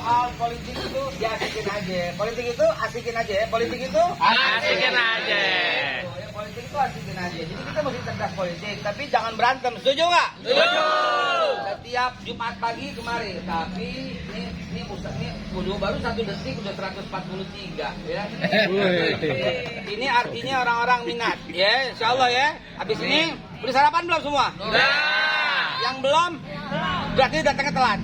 soal politik itu diasikin aja. Politik itu asikin aja ya. Politik itu Asikin aja. Ya, politik itu asikin aja. Jadi kita mesti cerdas politik, tapi jangan berantem. Setuju nggak? Setuju. Setiap Jumat pagi kemarin. Tapi ini Ustaz ini baru 1 detik udah 143 ya. Ini artinya orang-orang minat ya. Insyaallah ya. Habis ini udah sarapan belum semua? Udah. Yang belum? Berarti datangnya telat.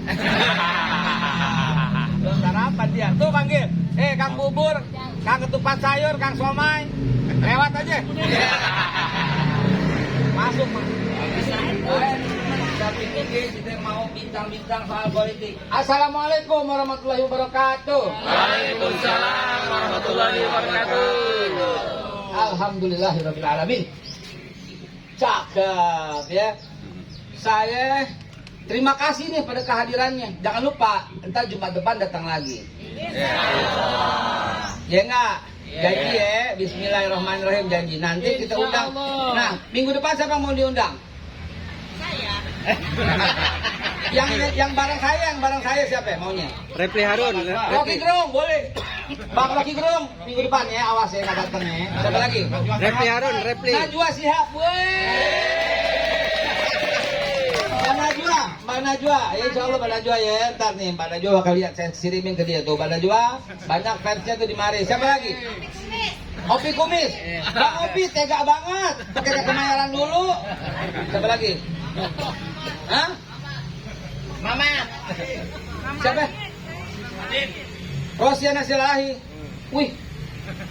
Belum sarapan dia. Tuh panggil. Kang Bubur, Kang Ketupat Sayur, Kang Somai. Lewat aja. Masuk, Mas. Tapi kita mau bincang-bincang soal politik. Assalamualaikum warahmatullahi wabarakatuh. Waalaikumsalam warahmatullahi wabarakatuh. Alhamdulillahirabbil alamin. Cakep ya. Saya terima kasih nih pada kehadirannya. Jangan lupa, entar Jumat depan datang lagi. Ya enggak? Janji ya, bismillahirrahmanirrahim janji. Nanti kita undang. Nah, minggu depan siapa yang mau diundang? Saya. yang bareng saya siapa ya maunya? Repli Harun. Rocky Gerung boleh. Bang Rocky Gerung minggu depan ya, awas ya nggak datang ya. Siapa lagi? Repli Harun, Repli. Najwa Shihab, Mbak Najwa, ya insya Allah Mbak Najwa ya, ntar nih Mbak Najwa bakal lihat, saya kirimin ke dia tuh Mbak Najwa, banyak fansnya tuh di mari. Siapa lagi? Opi Kumis, Bang Opi tega banget, pakai kemayaran dulu. Siapa lagi? Hah? Mama. Siapa? Rosiana Silahi. Wih,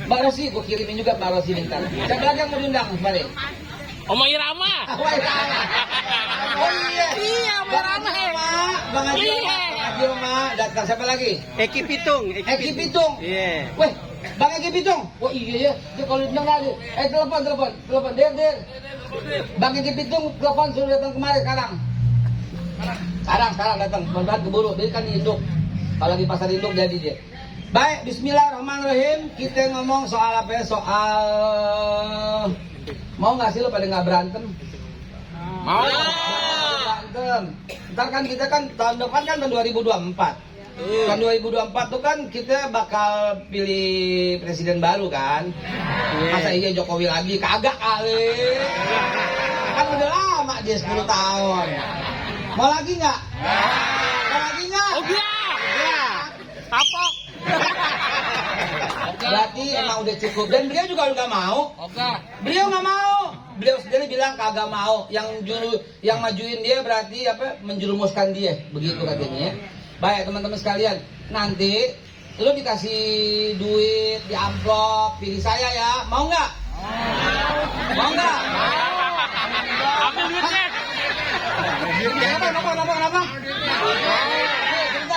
Mbak Rosi, gue kirimin juga Mbak Rosi bentar. Siapa lagi yang mau diundang balik? Oma Irama. Oh iya. Iya, Oma Irama. Bang Haji Oma datang. Siapa lagi? Eki Pitung. Eki Pitung. Iya. Weh, Bang Eki Pitung. Wah iya ya. Dia kalau diundang lagi. Telepon. Der. Bang Eki Pitung telepon suruh datang kemari sekarang. Sekarang datang. Benar keburu. Dia kan induk. Kalau di pasar induk jadi dia. Baik, bismillahirrahmanirrahim. Kita ngomong soal apa ya? Soal mau nggak sih lo pada nggak berantem? Mau. Berantem. Ntar kan kita kan tahun depan kan tahun 2024. Tahun 2024 tuh kan kita bakal pilih presiden baru kan. Masa iya Jokowi lagi? Kagak kali. Kan udah lama dia 10 tahun. Mau lagi nggak? Mau lagi nggak? Oh iya. Apa? Berarti emang udah cukup. Dan beliau juga nggak mau. Beliau nggak mau. Beliau sendiri bilang kagak mau. Yang majuin dia berarti apa? Menjerumuskan dia. Begitu katanya ya. Baik teman-teman sekalian. Nanti lu dikasih duit di amplop. Pilih saya ya. Mau nggak? Mau nggak? Ambil duitnya. Kenapa?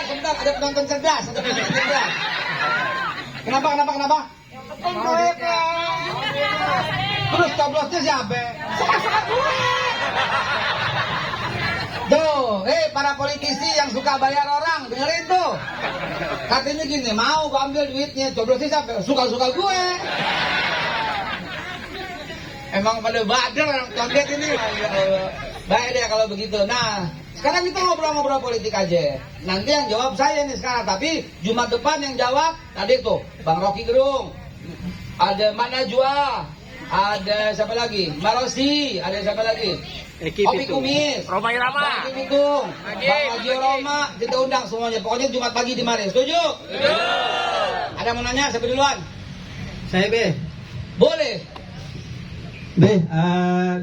Sebentar. Ada penonton cerdas. Kenapa? Terus coblosnya siapa? Suka gue. Tuh, para politisi yang suka bayar orang, dengerin tuh. Katanya gini, mau gue ambil duitnya, coblosnya siapa? Suka-suka gue. Emang pada badar orang condet ini. Baik deh kalau begitu. Nah, sekarang kita ngobrol-ngobrol politik aja. Nanti yang jawab saya nih sekarang. Tapi Jumat depan yang jawab tadi tuh Bang Rocky Gerung, ada Mbak Najwa, ada siapa lagi? Mbak Rosi, ada siapa lagi? Opi Kumis, Roma Irama. Bang Eki Pitung, Bang Haji Roma, kita undang semuanya. Pokoknya Jumat pagi di mari. Setuju? Ada mau nanya? Siapa duluan? Saya B. Boleh. B,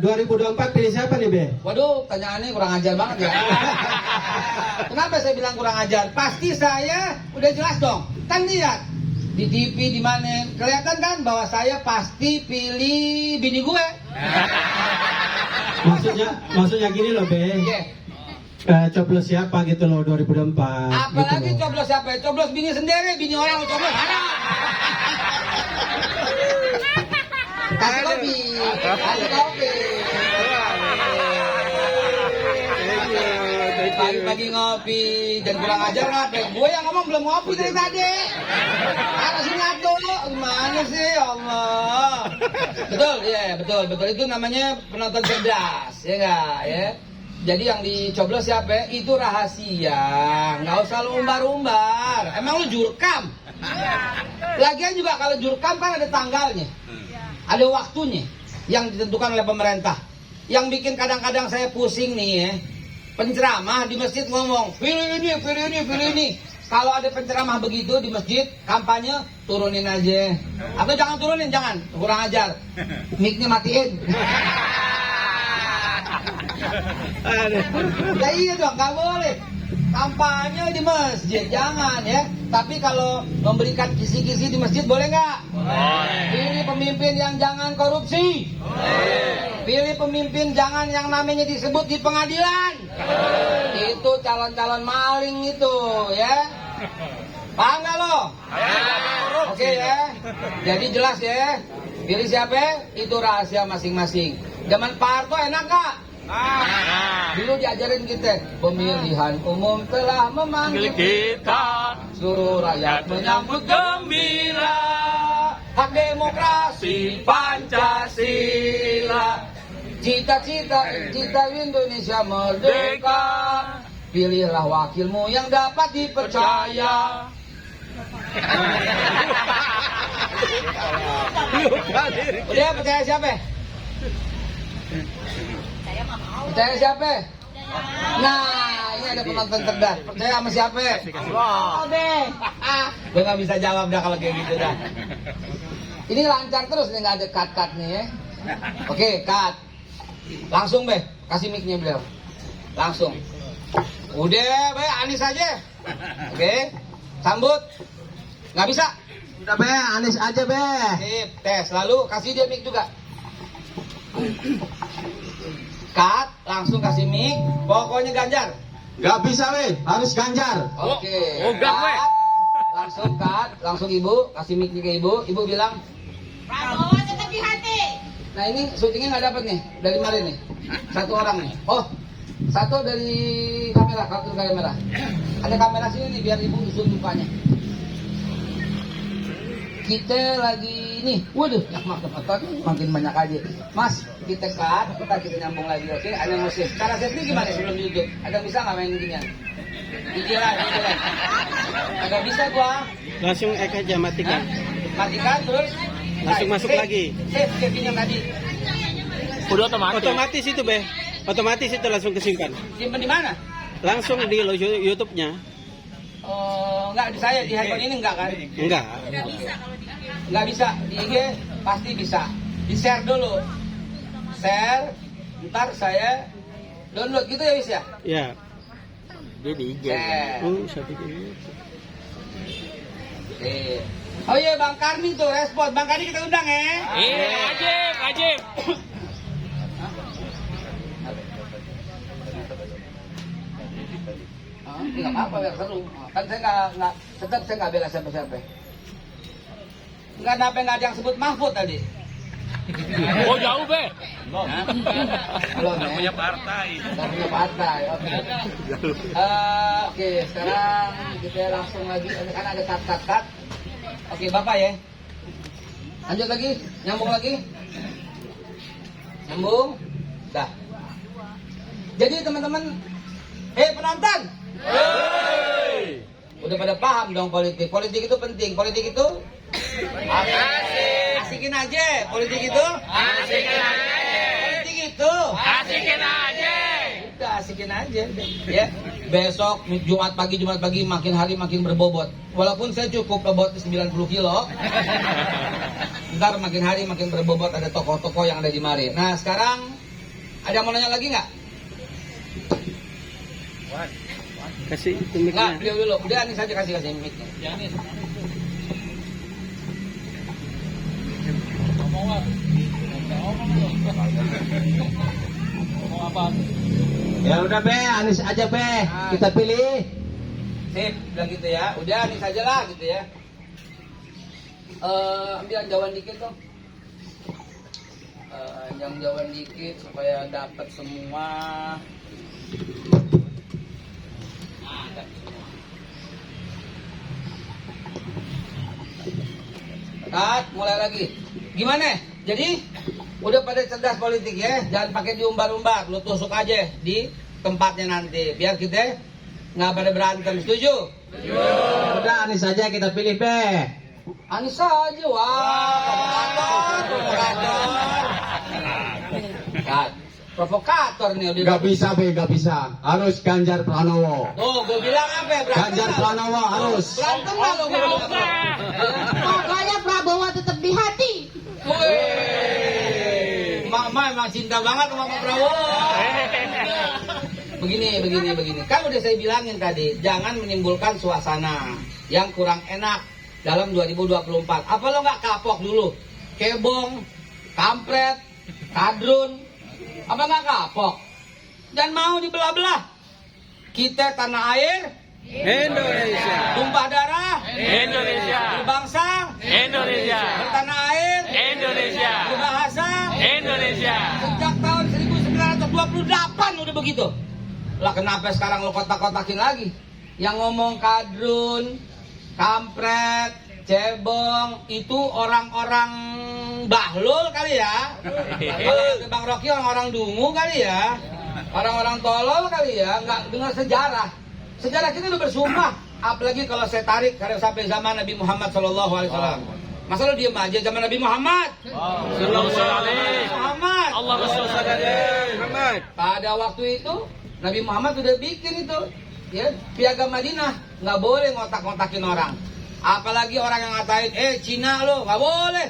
2024 pilih siapa nih B? Waduh, pertanyaannya kurang ajar banget ya. Kenapa saya bilang kurang ajar? Pasti saya udah jelas dong. Kan lihat di TV di mana kelihatan kan bahwa saya pasti pilih bini gue. Maksudnya gini loh B. Coblos siapa gitu loh 2024. Apalagi gitu coblos siapa? Coblos bini sendiri, bini orang lo coblos. Kasih kopi. Pagi-pagi ngopi, dan kurang ajar ngapa? Gue yang ngomong belum ngopi dari tadi. Ada sini atuh, gimana sih, ya Allah. Betul, ya betul. Itu namanya penonton cerdas, ya enggak, ya. Jadi yang dicoblos siapa? Itu rahasia. Nggak usah lu umbar-umbar. Emang lu jurkam? Lagian juga kalau jurkam kan ada tanggalnya. Ada waktunya yang ditentukan oleh pemerintah. Yang bikin kadang-kadang saya pusing nih ya. Penceramah di masjid ngomong, pilih ini, pilih ini, pilih ini. Kalau ada penceramah begitu di masjid, kampanye, turunin aja. Atau jangan turunin, jangan. Kurang ajar. Mic-nya matiin. Ya iya dong, nggak boleh. Kampanye di masjid, jangan ya. Tapi kalau memberikan kisi-kisi di masjid, boleh nggak? Boleh. Pilih pemimpin yang jangan korupsi. Boleh. Pilih pemimpin jangan yang namanya disebut di pengadilan. Boleh. Itu calon-calon maling itu ya. Paham nggak lo? Oke ya. Jadi jelas ya. Pilih siapa? Itu rahasia masing-masing. Zaman Pak Harto enak nggak? Dulu diajarin kita, pemilihan umum telah memanggil kita, seluruh rakyat menyambut gembira, hak demokrasi Pancasila, cita-cita Indonesia merdeka, pilihlah wakilmu yang dapat dipercaya. Udah percaya siapa? Percaya siapa? Nah, ini ada penonton cerdas. Percaya sama siapa? Allah. Gue nggak bisa jawab dah kalau kayak gitu dah. Ini lancar terus nih, nggak ada cut nih ya. Oke, cut. Langsung be, kasih mic-nya beliau. Langsung. Udah be, Anies aja. Oke, sambut. Nggak bisa. Udah be, Anies aja be. Sip, tes. Lalu kasih dia mic juga. Cut, langsung kasih mic. Pokoknya Ganjar. Gak bisa be, harus Ganjar. Oke. Cut. Langsung cut, langsung ibu kasih mic ke ibu. Ibu bilang, Prabowo tetap di hati. nah ini syutingnya nggak dapat nih dari kemarin nih. Satu orang nih. Oh, satu dari kamera, kartu kamera. Ada kamera sini nih biar ibu zoom mukanya. Kita lagi nih, waduh, makin banyak aja. Mas, kita cut, kita nyambung lagi, oke? Ada musik. Cara setting gimana sebelum di YouTube? Ada bisa nggak main ginian? Gigilan. Agak bisa gua. Langsung aja matikan. Matikan terus. Langsung masuk lagi. Save yang tadi. Udah otomatis. Otomatis itu be, otomatis itu langsung kesimpan. Simpen di mana? Langsung di YouTube-nya. Oh, enggak di saya di handphone ini enggak kan? Enggak. Nggak bisa, di IG pasti bisa. Di-share dulu. Share, ntar saya download gitu ya, Wis ya? Ya. Dia di IG. Share. Satu ini. Oke. Oh iya, Bang Karni tuh respon. Bang Karni kita undang ya. Ajib. Nggak apa-apa, biar seru. Kan saya nggak, tetap saya nggak bela siapa-siapa. Nggak ada yang sebut Mahfud tadi. Oh jauh be. Belum ya? Punya partai. Nggak punya partai, oke. Oke, sekarang kita langsung lagi, kan ada cut. Oke, Bapak ya. Lanjut lagi, nyambung lagi. Nyambung. Dah. Jadi teman-teman, penonton. Udah pada paham dong politik. Politik itu penting. Politik itu asikin aja. Politik itu asikin aja. Politik itu asikin aja. Udah asikin aja. Ya. Besok Jumat pagi makin hari makin berbobot. Walaupun saya cukup bobot 90 kilo. Ntar makin hari makin berbobot, ada toko-toko yang ada di mari. Nah sekarang ada yang mau nanya lagi nggak? Kasih itu Nggak, mic-nya. beliau dulu. Udah Anis aja kasih mic-nya. Ya udah be, Anies aja be. Kita pilih. Sip, bilang gitu ya. Udah Anis aja lah gitu ya. Ambil jauhan dikit dong. Yang jauhan dikit supaya dapat semua. Cut, mulai lagi. Gimana? Jadi udah pada cerdas politik ya, jangan pakai diumbar-umbar, lu tusuk aja di tempatnya nanti. Biar kita nggak pada berantem. Setuju? Udah Anies saja kita pilih, Be. Anies aja, wah, provokator. Provokator nih udah. Gak bisa, Be, gak bisa. Harus Ganjar Pranowo. Tuh, gue bilang apa? Berantem Ganjar lah. Pranowo harus. Berantem lah lo gue bilang. Pokoknya Prabowo tetap di hati. Wih, Mama emang cinta banget sama Pak Prabowo. Begini. Kan udah saya bilangin tadi, jangan menimbulkan suasana yang kurang enak dalam 2024. Apa lo nggak kapok dulu? Kebong, kampret, kadrun, apa nggak kapok? Dan mau dibelah-belah. Kita tanah air, Indonesia. tumpah darah, Indonesia. berbangsa, Indonesia. bertanah air, Indonesia. berbahasa. Indonesia. Sejak tahun 1928 udah begitu. Lah kenapa sekarang lo kotak-kotakin lagi? Yang ngomong kadrun, kampret, cebong, itu orang-orang bahlul kali ya. Kalau Bang Rocky orang-orang dungu kali ya. Orang-orang tolol kali ya, nggak dengar sejarah. Sejarah kita udah bersumpah. Apalagi kalau saya tarik karena sampai zaman Nabi Muhammad SAW. Masa lo diem aja zaman Nabi Muhammad? Muhammad. Allah Muhammad. Pada waktu itu Nabi Muhammad udah bikin itu, ya, piagam Madinah, nggak boleh ngotak-ngotakin orang. Apalagi orang yang ngatain, Cina lo nggak boleh,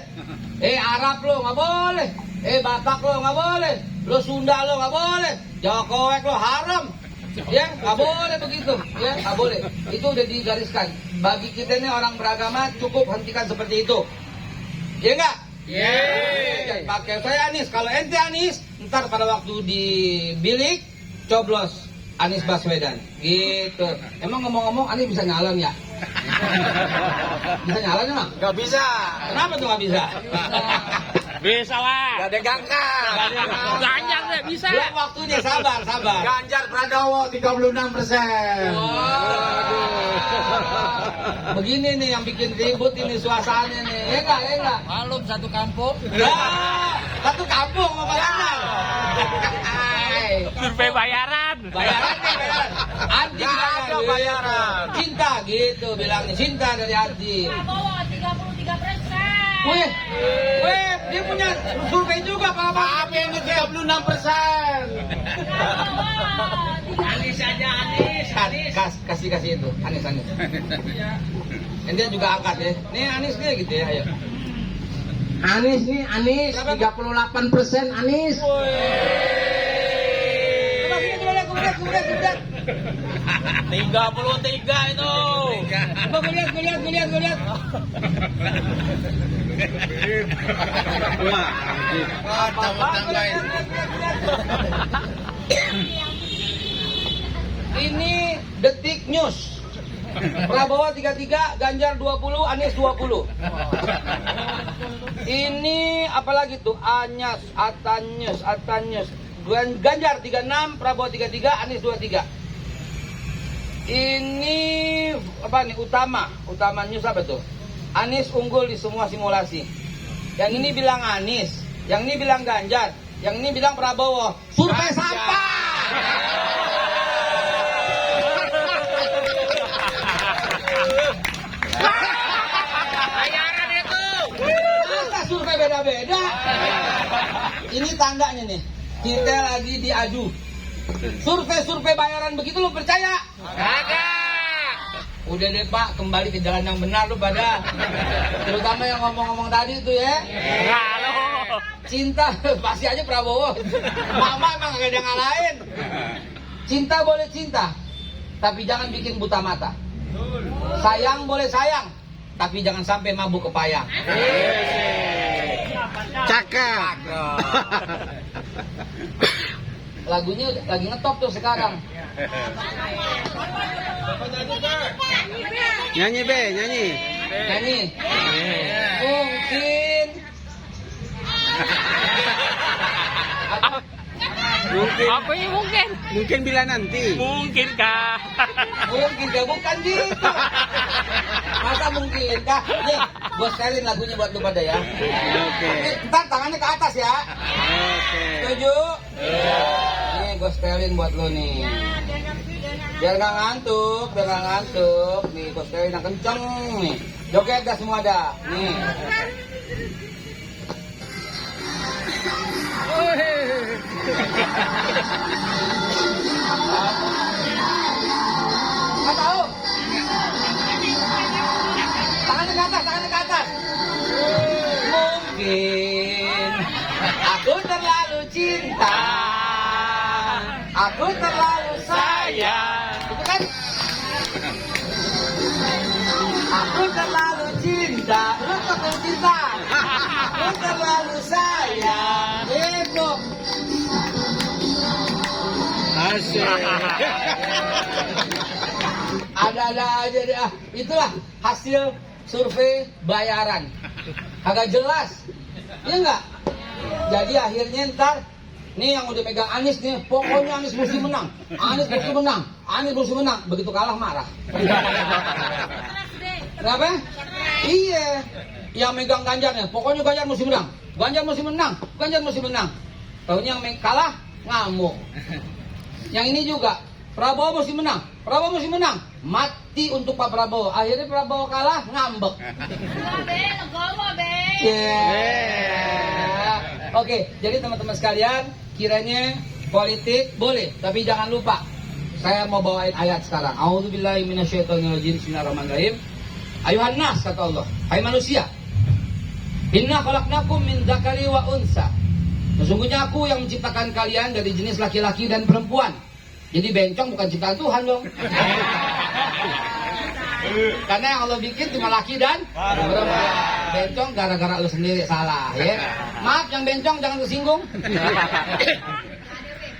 Arab lo nggak boleh, Batak lo nggak boleh, lo Sunda lo nggak boleh, Jawa Koek lo haram, ya nggak boleh begitu, ya nggak boleh. Itu udah digariskan. Bagi kita ini orang beragama cukup hentikan seperti itu, ya nggak? Jangan pakai saya Anies. Kalau ente Anies, ntar pada waktu di bilik coblos Anies Baswedan, gitu. Emang ngomong-ngomong Anies bisa nyalon ya? Bisa nyalon emang? Gak bisa. Kenapa tuh nggak bisa? Bisa lah. Gak ada Ganjar. Ganjar deh bisa. Belum waktunya, sabar. Ganjar Pranowo 36%. Begini nih yang bikin ribut ini suasananya nih, ya enggak? Malum satu kampung. Satu kampung mau bayaran. Survei bayaran. Bayaran. Anti Nggak ada bayaran. Cinta gitu bilangnya, cinta dari hati. Prabowo 33%. Wih, dia punya survei juga Pak. Tapi ini 36%. Anies aja, Anies. Kasih itu, Anies. Ente juga angkat ya. Nih Anies nih gitu ya, ayo. Anies 38% Anies. Kemudian. 33 itu. Coba gue lihat. Ini Detik News. Prabowo 33, Ganjar 20, Anies 20. Ini apalagi tuh? Atanyus. Ganjar 36, Prabowo 33, Anies 23. Ini apa nih? Utama news apa tuh? Anies unggul di semua simulasi. Yang ini bilang Anies, yang ini bilang Ganjar, yang ini bilang Prabowo. Survei sampah. Bayaran itu. Masa survei beda-beda? Ini tandanya nih, kita lagi diadu. Survei bayaran begitu lu percaya? Kagak. Udah deh Pak, kembali ke jalan yang benar lu pada. Terutama yang ngomong-ngomong tadi itu ya. Halo. Cinta pasti aja Prabowo. Mama emang gak ada yang ngalahin. Cinta boleh cinta, tapi jangan bikin buta mata. Sayang boleh sayang, tapi jangan sampai mabuk kepayang. Cakep. Lagunya lagi ngetop tuh sekarang. Nyanyi, Be, nyanyi. Nyanyi. Mungkin. Apa yang mungkin? Mungkin bila nanti. Mungkinkah? Mungkin gak bukan gitu. Masa mungkin kah? Nih, gue setelin lagunya buat lu pada ya. Oke. Ntar tangannya ke atas ya. Oke. Setuju? Nih, gue setelin buat lo nih. Biar nggak ngantuk, nih gue setelin yang kenceng nih. Joget dah semua dah, nih. Nggak tahu. Tangannya ke atas. Mungkin aku terlalu cinta, aku terlalu sayang. Itu kan? Aku terlalu cinta, lu terlalu cinta. Aku terlalu sayang. Itu. Ada-ada aja deh. Itulah hasil survei bayaran. Agak jelas. Iya enggak? Jadi akhirnya ntar nih yang udah pegang Anies nih, pokoknya Anies mesti menang. Anies mesti menang. Begitu kalah marah. Kenapa? Iya. Yang megang Ganjarnya, pokoknya Ganjar mesti menang. Tahunya yang kalah ngamuk. Yang ini juga Prabowo mesti menang. Mati untuk Pak Prabowo. Akhirnya Prabowo kalah, ngambek. Yeah. Oke, jadi teman-teman sekalian, kiranya politik boleh, tapi jangan lupa. Saya mau bawain ayat sekarang. A'udzubillahi minasyaitonirrajim. Bismillahirrahmanirrahim. Ayuhan nas, kata Allah. Hai manusia. Inna khalaqnakum min dzakari wa unsa. Sesungguhnya aku yang menciptakan kalian dari jenis laki-laki dan perempuan. Jadi bencong bukan ciptaan Tuhan dong. Karena yang Allah bikin cuma laki dan perempuan. Bencong gara-gara lu sendiri salah ya. Maaf yang bencong jangan tersinggung.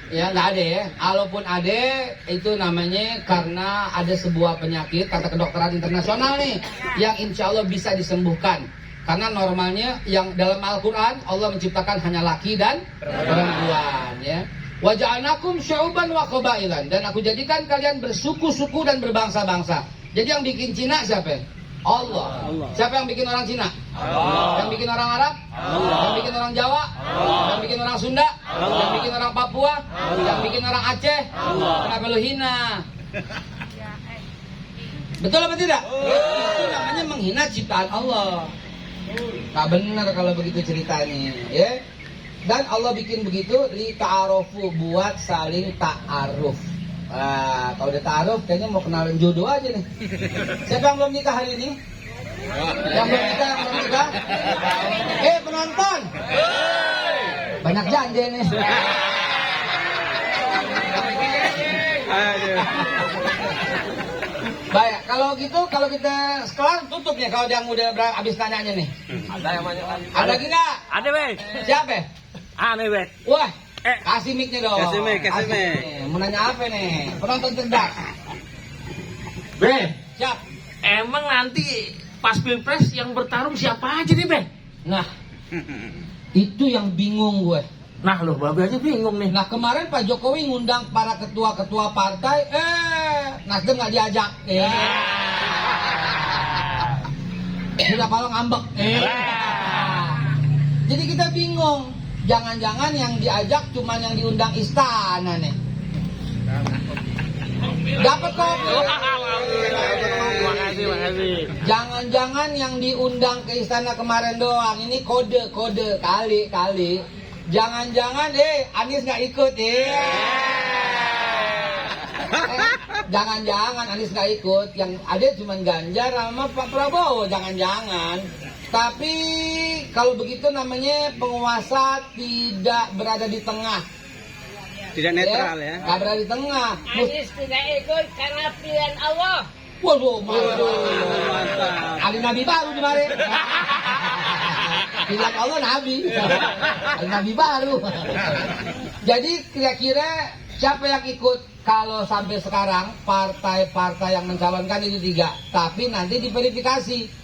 Ya nggak ada ya. Kalaupun ada itu namanya karena ada sebuah penyakit kata kedokteran internasional nih yang insya Allah bisa disembuhkan. Karena normalnya yang dalam Al-Quran Allah menciptakan hanya laki dan perempuan ya. Wa ja'alnakum syu'uban wa qabailan, dan aku jadikan kalian bersuku-suku dan berbangsa-bangsa. Jadi yang bikin Cina siapa? Allah. Siapa yang bikin orang Cina? Allah. Yang bikin orang Arab? Allah. Yang bikin orang Jawa? Allah. Yang bikin orang Sunda? Allah. Yang bikin orang Papua? Allah. Yang bikin orang Aceh? Allah. Kenapa lu hina? Betul apa tidak? Itu namanya menghina ciptaan Allah. Tak benar kalau begitu ceritanya, ya. Dan Allah bikin begitu li ta'arufu, buat saling ta'aruf. Nah, kalau udah ta'aruf kayaknya mau kenalin jodoh aja nih. Siapa yang belum nikah hari ini? Yang belum nikah? Penonton. Banyak janji nih. Baik, kalau kita sekarang tutup nih kalau yang udah habis tanyanya nih. Ada yang banyak lagi. Ada lagi nggak? Ada, Bang. Siapa? Ada, Bang. Wah, kasih mic-nya dong. Kasih mic. Mau nanya apa nih? Penonton cerdas. Siap. Emang nanti pas Pilpres yang bertarung siapa aja nih, Bang? Nah, itu yang bingung gue. Nah, loh, Babe aja bingung nih. Nah, kemarin Pak Jokowi ngundang para ketua-ketua partai, Nasdem nggak diajak. Sudah kalau ngambek. Jadi kita bingung. Jangan-jangan yang diajak cuma yang diundang istana nih. Dapat kok. Makasih. Jangan-jangan yang diundang ke istana kemarin doang. Ini kode kali. Jangan-jangan Anies nggak ikut Jangan-jangan Anies nggak ikut. Yang ada cuma Ganjar sama Pak Prabowo. Jangan-jangan. Tapi kalau begitu namanya penguasa tidak berada di tengah. Tidak netral ya. Nggak berada di tengah. Anies tidak ikut karena pilihan Allah. Waduh, mantap. Ali Nabi baru kemarin. Pilihan Allah Nabi. Ali Nabi baru. Jadi kira-kira siapa yang ikut? Kalau sampai sekarang partai-partai yang mencalonkan itu 3. Tapi nanti diverifikasi.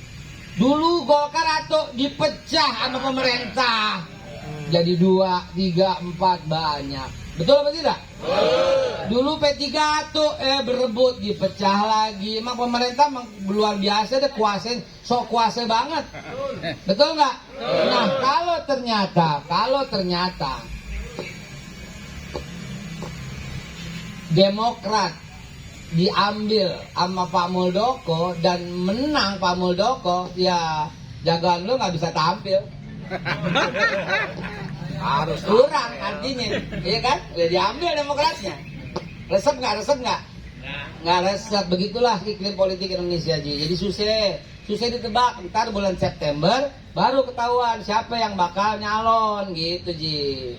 Dulu Golkar atau dipecah sama pemerintah. Jadi 2, 3, 4 banyak. Betul apa tidak? Dulu P3 tuh berebut, dipecah lagi. Emang pemerintah luar biasa deh, sok kuasa banget. Betul nggak? Nah, kalau ternyata Demokrat diambil sama Pak Muldoko dan menang Pak Muldoko, ya jagoan lu nggak bisa tampil. Harus kurang artinya, iya kan? Udah diambil Demokratnya. Resep nggak? Nggak resep. Begitulah iklim politik Indonesia, Ji. Jadi susah ditebak. Ntar bulan September baru ketahuan siapa yang bakal nyalon gitu, Ji.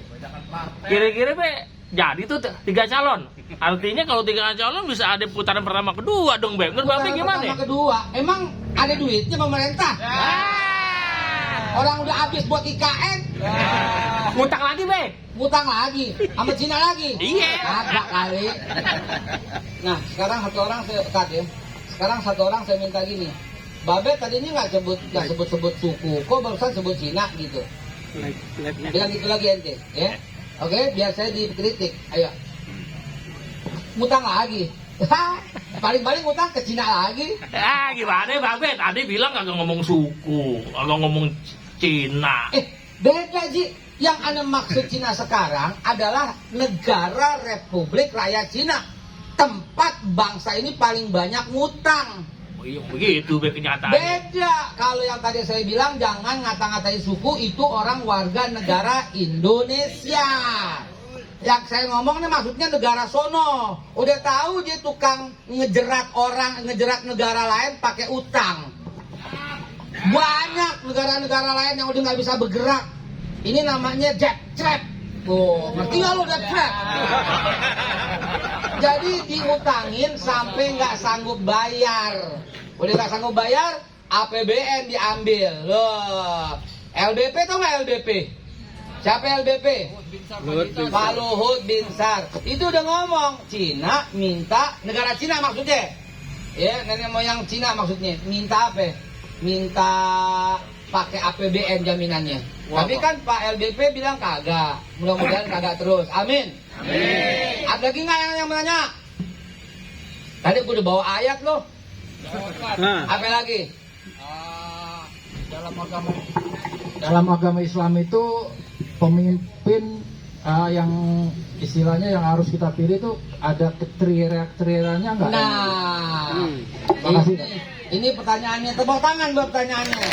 Kira-kira be jadi tuh 3 calon. Artinya kalau 3 calon bisa ada putaran pertama kedua dong, Be. Menurut Bapak gimana? Pertama kedua, emang ada duitnya pemerintah? Orang udah habis buat IKN, Ngutang lagi, Be. ngutang lagi, sama Cina lagi. Iya. Kagak kali. Nah, sekarang satu orang saya minta gini. Babe tadinya nggak sebut suku, kok barusan sebut Cina gitu. Bilang gitu lagi ente, ya. Oke, biar saya dikritik. Ayo. Ngutang lagi. Paling-paling ngutang ke Cina lagi. Gimana, Babe? Tadi bilang kagak ngomong suku, kagak ngomong Cina. Beda, Ji. Yang Anda maksud Cina sekarang adalah negara Republik Rakyat Cina. Tempat bangsa ini paling banyak ngutang. Oh iya, begitu, Be, kenyataannya. Beda. Kalau yang tadi saya bilang jangan ngata-ngatain suku, itu orang warga negara Indonesia. Yang saya ngomong nih maksudnya negara sono. Udah tahu dia tukang ngejerat negara lain pakai utang. Banyak negara-negara lain yang udah nggak bisa bergerak. Ini namanya debt trap. Oh, ngerti nggak lo debt trap? Jadi diutangin sampai nggak sanggup bayar. Udah nggak sanggup bayar, APBN diambil. Loh, LBP tau nggak LBP? Siapa LBP? Pak Luhut Binsar. Itu udah ngomong, Cina minta, negara Cina maksudnya. Ya, nenek moyang Cina maksudnya. Minta apa? Minta pakai APBN jaminannya. Tapi kan Pak LBP bilang kagak. Mudah-mudahan kagak terus. Amin. Ada lagi nggak yang menanya? Tadi aku udah bawa ayat loh. Apa lagi? Dalam agama Islam itu pemimpin yang istilahnya yang harus kita pilih itu ada kriteria-kriterianya nggak? Nah, Makasih. ini pertanyaannya, tepuk tangan buat pertanyaannya.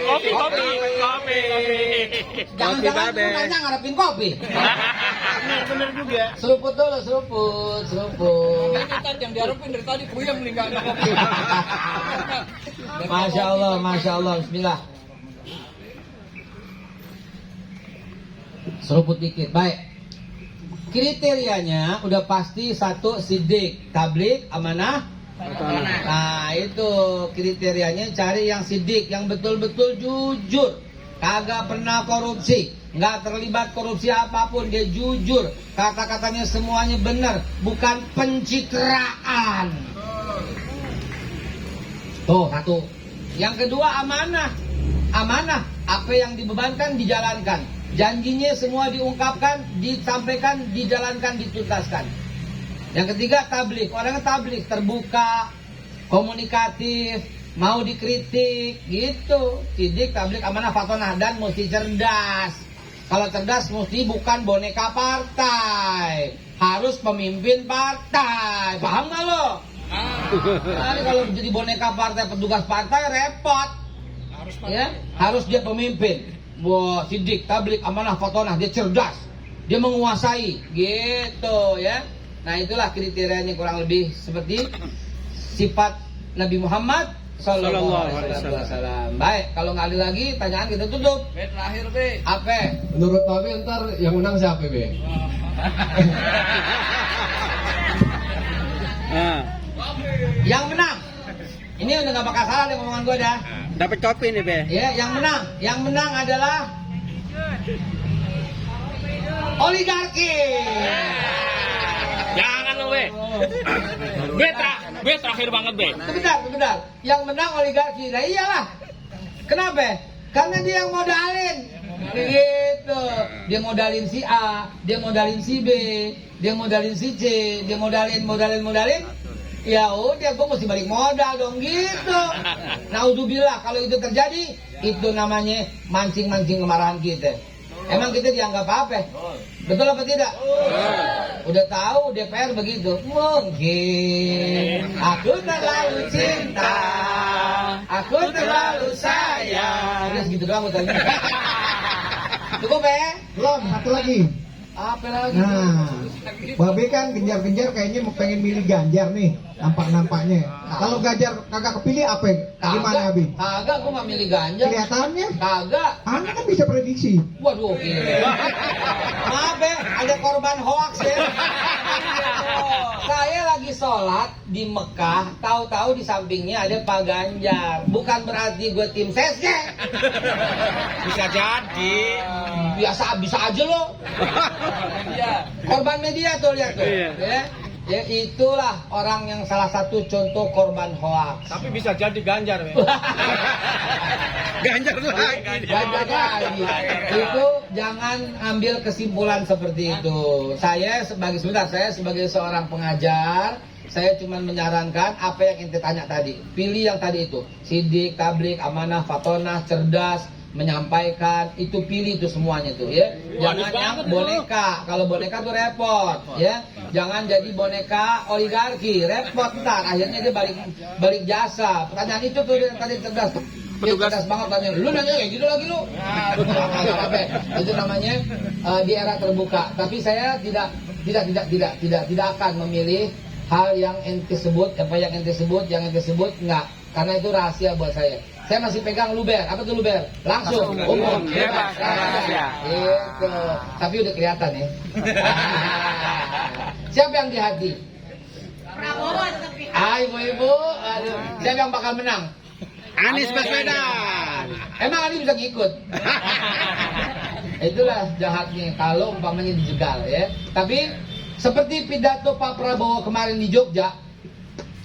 Kopi. Jangan-jangan lu nanya ngarepin kopi. Bener juga. Seruput dulu, seruput. Yang diharapin dari tadi puyeng nih nggak ada kopi. Masya Allah, bismillah. Seruput dikit, baik. Kriterianya udah pasti satu, sidik, tablik, amanah. Nah itu kriterianya, cari yang sidik, yang betul-betul jujur, kagak pernah korupsi, nggak terlibat korupsi apapun, dia jujur, kata-katanya semuanya benar, bukan pencitraan. Tuh satu. Yang kedua amanah, apa yang dibebankan dijalankan, janjinya semua diungkapkan, disampaikan, dijalankan, dituntaskan. Yang ketiga tablik, orangnya tablik, terbuka, komunikatif, mau dikritik, gitu. Sidik, tablik, amanah, fatonah, dan mesti cerdas. Kalau cerdas mesti bukan boneka partai, harus pemimpin partai. Paham nggak lo? Nah, kalau jadi boneka partai, petugas partai repot. Harus dia pemimpin. Wah, sidik, tablik, amanah, fatonah, dia cerdas, dia menguasai, gitu ya. Nah itulah kriterianya kurang lebih seperti sifat Nabi Muhammad Sallallahu Alaihi Wasallam. Baik, kalau nggak ada lagi tanyaan kita tutup. Terakhir, Be. Apa? Menurut Babe ntar yang menang siapa, Be? Yang menang. Ini udah nggak bakal salah deh ngomongan gue dah. Dapat kopi nih, Be. Ya, yang menang adalah oligarki. Jangan lo, Be. Be terakhir banget, Be. Sebentar. Yang menang oligarki. Nah iyalah. Kenapa? Karena dia yang modalin. Gitu. Dia modalin si A, dia modalin si B, dia modalin si C, dia modalin. Ya udah, gue mesti balik modal dong gitu. Naudzubillah kalau itu terjadi, itu namanya mancing kemarahan kita. Emang kita dianggap apa? Betul apa tidak? Udah tahu DPR begitu. Mungkin aku terlalu cinta, aku terlalu sayang. Udah segitu doang betul. Cukup ya? Belum, satu lagi. Apa lagi? Nah, Babe kan genjar-genjar kayaknya mau pengen milih Ganjar nih, nampak-nampaknya. Kalau Ganjar kagak kepilih apa? Gimana Abi? Kagak, gua nggak milih Ganjar. Kelihatannya, Kagak. Anda kan bisa prediksi. Waduh, oke. Maaf ya, ada korban hoax ya. Saya lagi sholat di Mekah, tahu-tahu di sampingnya ada Pak Ganjar. Bukan berarti gue tim sesnya. Bisa jadi. Biasa bisa aja loh. Korban media tuh lihat tuh. Iya. Ya, itulah orang yang salah satu contoh korban hoax. Tapi bisa jadi Ganjar, men. Ganjar lagi. Ganjar lagi. Itu jangan ambil kesimpulan seperti itu. Saya sebagai seorang pengajar, saya cuma menyarankan apa yang ente tanya tadi. Pilih yang tadi itu. Sidik, tablik, amanah, fatonah, cerdas, menyampaikan, itu pilih itu semuanya tuh ya. Jangan yang boneka. Kalau boneka tuh repot ya. Jangan jadi boneka oligarki, repot ntar akhirnya dia balik jasa. Pertanyaan itu tuh yang tadi cerdas tuh. Dia cerdas banget tanya, lu nanya kayak gitu lagi lu. Itu namanya di era terbuka. Tapi saya tidak akan memilih hal yang ente sebut, yang ente sebut enggak, karena itu rahasia buat saya. Saya masih pegang luber. Apa tuh luber? Langsung, umum, bebas, rahasia. Itu. Tapi udah kelihatan ya. Siapa yang di hati? Prabowo tapi. Ibu-ibu, aduh. Siapa yang bakal menang? Anies Baswedan. Emang Anies bisa ngikut? Itulah jahatnya kalau umpamanya dijegal ya. Tapi seperti pidato Pak Prabowo kemarin di Jogja,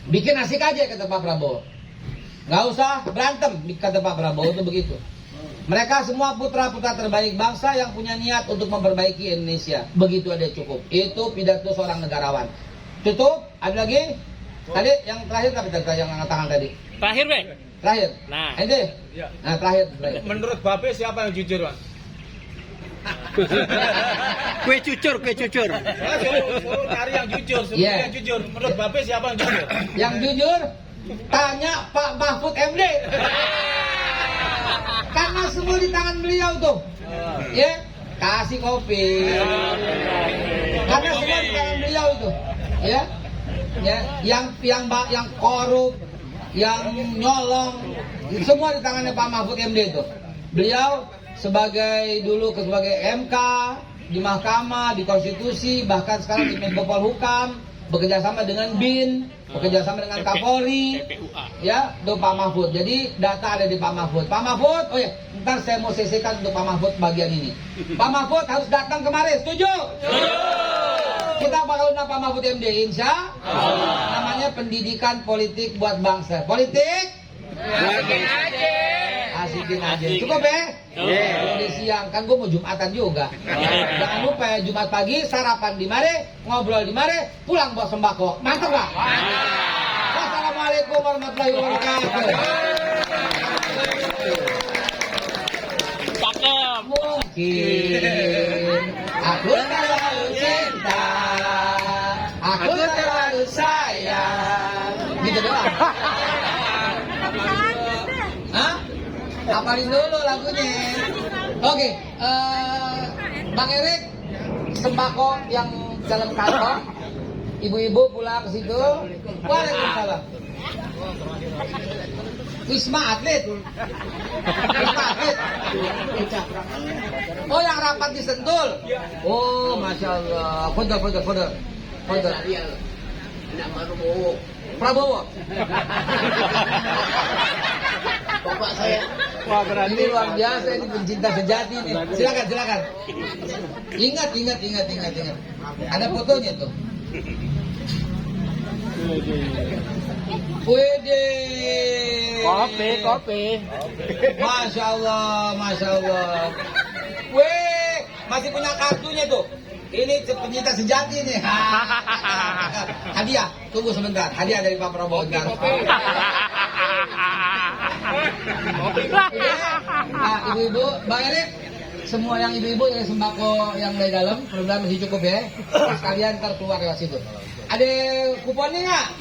bikin asik aja kata Pak Prabowo. Nggak usah berantem, kata Pak Prabowo itu begitu. Mereka semua putra-putra terbaik bangsa yang punya niat untuk memperbaiki Indonesia. Begitu ada cukup. Itu pidato seorang negarawan. Tutup, ada lagi? Tadi yang terakhir apa tadi yang angkat tangan tadi? Terakhir, Be. Terakhir. Nah. Ente? Iya. Nah, terakhir. Menurut Babe siapa yang jujur, Bang? Kue cucur. Suruh cari yang jujur, Iya. yang jujur. Menurut Babe siapa yang jujur? Yang jujur, tanya Pak Mahfud MD. Karena semua di tangan beliau tuh. Ya, kasih kopi. Karena semua di tangan beliau itu. Ya. Ya, yang korup, yang nyolong, semua di tangannya Pak Mahfud MD itu. Beliau sebagai MK di Mahkamah, di Konstitusi, bahkan sekarang di Menko Polhukam, bekerja sama dengan BIN, bekerja sama dengan Kapolri, ya, itu Pak Mahfud. Jadi data ada di Pak Mahfud. Pak Mahfud, oh ya, ntar saya mau sisihkan untuk Pak Mahfud bagian ini. Pak Mahfud harus datang kemarin, setuju? Kita bakal undang Pak Mahfud MD, insya Allah. Namanya pendidikan politik buat bangsa. Politik? Asikin aja. Cukup ya? Udah siang, kan gue mau Jumatan juga. Jangan lupa ya, Jumat pagi sarapan di mare, ngobrol di mare, pulang bawa sembako. Mantap gak? Wassalamualaikum warahmatullahi wabarakatuh. Cakep. Mungkin aku terlalu cinta, aku terlalu sayang. Gitu doang. Hah? Apalin dulu lagunya. Oke, Bang Erik, sembako yang dalam kantong. Ibu-ibu pulang ke situ. Waalaikumsalam. Wisma Atlet. Wisma Atlet. Oh, yang rapat di Sentul. Oh, masya Allah. Foto. Prabowo. Bapak saya. Wah, berarti Ini luar biasa, ini pencinta sejati nih. Silakan. Ingat. Ada fotonya tuh. Wede. Kopi. Masya Allah. Weh, masih punya kartunya tuh. Ini pencinta sejati nih. Hadiah, tunggu sebentar. Hadiah dari Pak Prabowo. Nah, ibu-ibu, Bang Erik, semua yang ibu-ibu yang sembako yang dari dalam, mudah-mudahan masih cukup ya. Sekalian ntar keluar lewat situ. Ada kuponnya nggak?